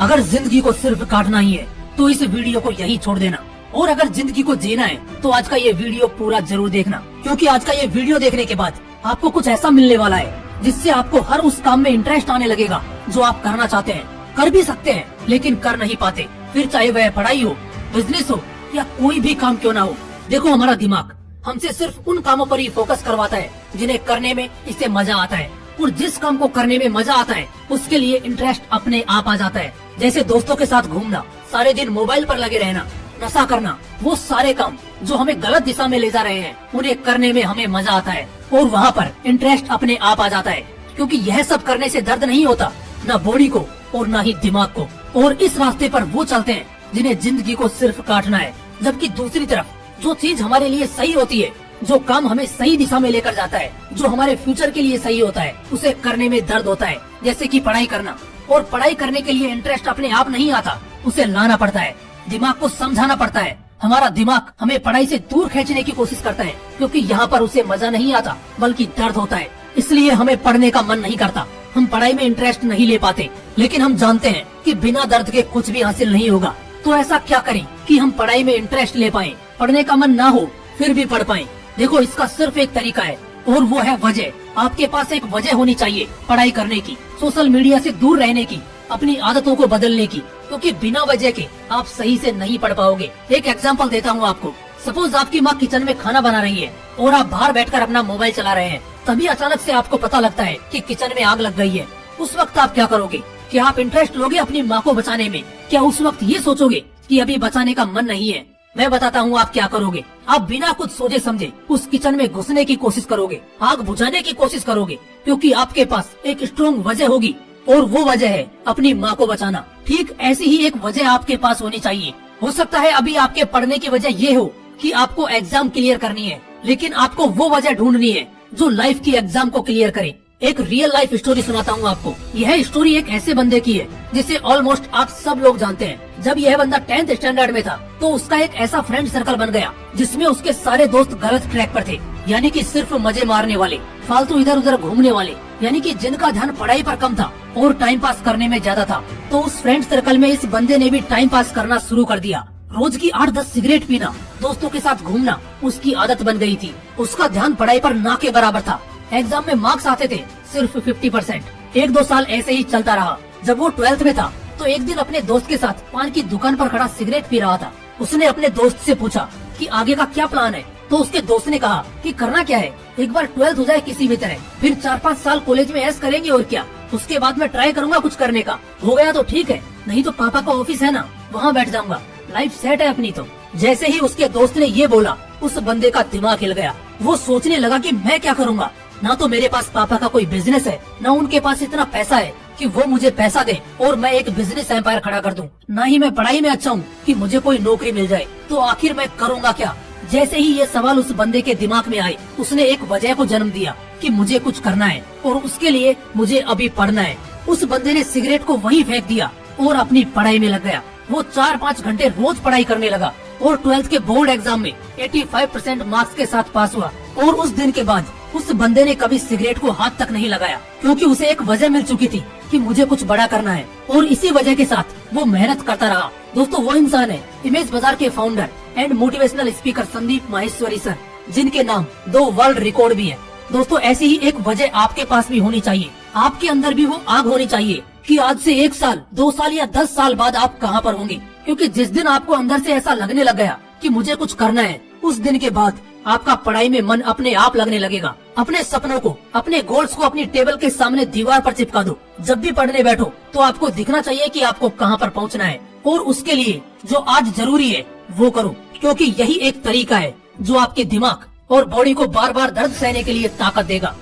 अगर जिंदगी को सिर्फ काटना ही है तो इस वीडियो को यही छोड़ देना, और अगर जिंदगी को जीना है तो आज का ये वीडियो पूरा जरूर देखना, क्योंकि आज का ये वीडियो देखने के बाद आपको कुछ ऐसा मिलने वाला है जिससे आपको हर उस काम में इंटरेस्ट आने लगेगा जो आप करना चाहते हैं। कर भी सकते हैं लेकिन कर नहीं पाते, फिर चाहे वह पढ़ाई हो, बिजनेस हो या कोई भी काम क्यों ना हो। देखो, हमारा दिमाग हमसे सिर्फ उन कामों पर ही फोकस करवाता है जिन्हें करने में इससे मजा आता है, और जिस काम को करने में मजा आता है उसके लिए इंटरेस्ट अपने आप आ जाता है। जैसे दोस्तों के साथ घूमना, सारे दिन मोबाइल पर लगे रहना, नशा करना, वो सारे काम जो हमें गलत दिशा में ले जा रहे हैं उन्हें करने में हमें मजा आता है और वहाँ पर इंटरेस्ट अपने आप आ जाता है, क्योंकि यह सब करने से दर्द नहीं होता, न बॉडी को और न ही दिमाग को। और इस रास्ते पर वो चलते हैं जिन्हें जिंदगी को सिर्फ काटना है, जबकि दूसरी तरफ जो चीज हमारे लिए सही होती है, जो काम हमें सही दिशा में लेकर जाता है, जो हमारे फ्यूचर के लिए सही होता है, उसे करने में दर्द होता है। जैसे कि पढ़ाई करना, और पढ़ाई करने के लिए इंटरेस्ट अपने आप नहीं आता, उसे लाना पड़ता है, दिमाग को समझाना पड़ता है। हमारा दिमाग हमें पढ़ाई से दूर खींचने की कोशिश करता है, क्योंकि यहाँ पर उसे मजा नहीं आता बल्कि दर्द होता है। इसलिए हमें पढ़ने का मन नहीं करता, हम पढ़ाई में इंटरेस्ट नहीं ले पाते, लेकिन हम जानते हैं कि बिना दर्द के कुछ भी हासिल नहीं होगा। तो ऐसा क्या करें कि हम पढ़ाई में इंटरेस्ट ले पाएं, पढ़ने का मन ना हो फिर भी पढ़ पाएं। देखो, इसका सिर्फ एक तरीका है और वो है वजह। आपके पास एक वजह होनी चाहिए पढ़ाई करने की, सोशल मीडिया से दूर रहने की, अपनी आदतों को बदलने की, क्योंकि बिना वजह के आप सही से नहीं पढ़ पाओगे। एक एग्जांपल देता हूँ आपको। सपोज आपकी माँ किचन में खाना बना रही है और आप बाहर बैठकर अपना मोबाइल चला रहे हैं, तभी अचानक से आपको पता लगता है कि किचन में आग लग गई है। उस वक्त आप क्या करोगे? क्या आप इंटरेस्ट लोगे अपनी माँ को बचाने में? क्या उस वक्त ये सोचोगे कि अभी बचाने का मन नहीं है? मैं बताता हूँ आप क्या करोगे। आप बिना कुछ सोचे समझे उस किचन में घुसने की कोशिश करोगे, आग बुझाने की कोशिश करोगे, क्योंकि आपके पास एक स्ट्रॉन्ग वजह होगी और वो वजह है अपनी माँ को बचाना। ठीक ऐसी ही एक वजह आपके पास होनी चाहिए। हो सकता है अभी आपके पढ़ने की वजह ये हो कि आपको एग्जाम क्लियर करनी है, लेकिन आपको वो वजह ढूंढनी है जो लाइफ की एग्जाम को क्लियर करे। एक रियल लाइफ स्टोरी सुनाता हूँ आपको। यह स्टोरी एक ऐसे बंदे की है जिसे ऑलमोस्ट आप सब लोग जानते हैं। जब यह बंदा 10th स्टैंडर्ड में था तो उसका एक ऐसा फ्रेंड सर्कल बन गया जिसमें उसके सारे दोस्त गलत ट्रैक पर थे, यानी कि सिर्फ मजे मारने वाले, फालतू इधर उधर घूमने वाले, यानी कि जिनका ध्यान पढ़ाई पर कम था और टाइम पास करने में ज्यादा था। तो उस फ्रेंड सर्कल में इस बंदे ने भी टाइम पास करना शुरू कर दिया। रोज की 8-10 सिगरेट पीना, दोस्तों के साथ घूमना उसकी आदत बन गई थी। उसका ध्यान पढ़ाई पर ना के बराबर था। एग्जाम में मार्क्स आते थे सिर्फ 50%। 1-2 साल ऐसे ही चलता रहा। जब वो 12th में था तो एक दिन अपने दोस्त के साथ पान की दुकान पर खड़ा सिगरेट पी रहा था। उसने अपने दोस्त से पूछा कि आगे का क्या प्लान है, तो उसके दोस्त ने कहा कि करना क्या है, एक बार 12th हो जाए किसी भी तरह, फिर 4-5 साल कॉलेज में ऐश करेंगे और क्या, उसके बाद मैं ट्राई करूंगा कुछ करने का, हो गया तो ठीक है, नहीं तो पापा का ऑफिस है ना, वहाँ बैठ जाऊंगा, लाइफ सेट है अपनी तो। जैसे ही उसके दोस्त ने ये बोला, उस बंदे का दिमाग हिल गया। वो सोचने लगा कि मैं क्या करूंगा, ना तो मेरे पास पापा का कोई बिजनेस है, ना उनके पास इतना पैसा है कि वो मुझे पैसा दे और मैं एक बिजनेस एम्पायर खड़ा कर दूं, ना ही मैं पढ़ाई में अच्छा हूँ कि मुझे कोई नौकरी मिल जाए, तो आखिर मैं करूँगा क्या। जैसे ही ये सवाल उस बंदे के दिमाग में आए, उसने एक वजह को जन्म दिया कि मुझे कुछ करना है और उसके लिए मुझे अभी पढ़ना है। उस बंदे ने सिगरेट को वहीं फेंक दिया और अपनी पढ़ाई में लग गया। वो 4-5 घंटे रोज पढ़ाई करने लगा और 12th के बोर्ड एग्जाम में 85% मार्क्स के साथ पास हुआ। और उस दिन के बाद उस बंदे ने कभी सिगरेट को हाथ तक नहीं लगाया, क्योंकि उसे एक वजह मिल चुकी थी कि मुझे कुछ बड़ा करना है, और इसी वजह के साथ वो मेहनत करता रहा। दोस्तों, वो इंसान है इमेज बाजार के founder and motivational speaker Sandeep Maheshwari sir, जिनके नाम 2 वर्ल्ड रिकॉर्ड भी है। दोस्तों, ऐसी ही एक वजह आपके पास भी होनी चाहिए। आपके अंदर भी वो आग होनी चाहिए कि आज से 1 साल, 2 साल या 10 साल बाद आप कहाँ पर होंगे, क्योंकि जिस दिन आपको अंदर से ऐसा लगने लग गया कि मुझे कुछ करना है, उस दिन के बाद आपका पढ़ाई में मन अपने आप लगने लगेगा। अपने सपनों को, अपने गोल्स को अपनी टेबल के सामने दीवार पर चिपका दो। जब भी पढ़ने बैठो तो आपको दिखना चाहिए कि आपको कहाँ पर पहुँचना है, और उसके लिए जो आज जरूरी है वो करो, क्योंकि यही एक तरीका है जो आपके दिमाग और बॉडी को बार बार दर्द सहने के लिए ताकत देगा।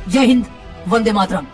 जय हिंद, वंदे मातरम।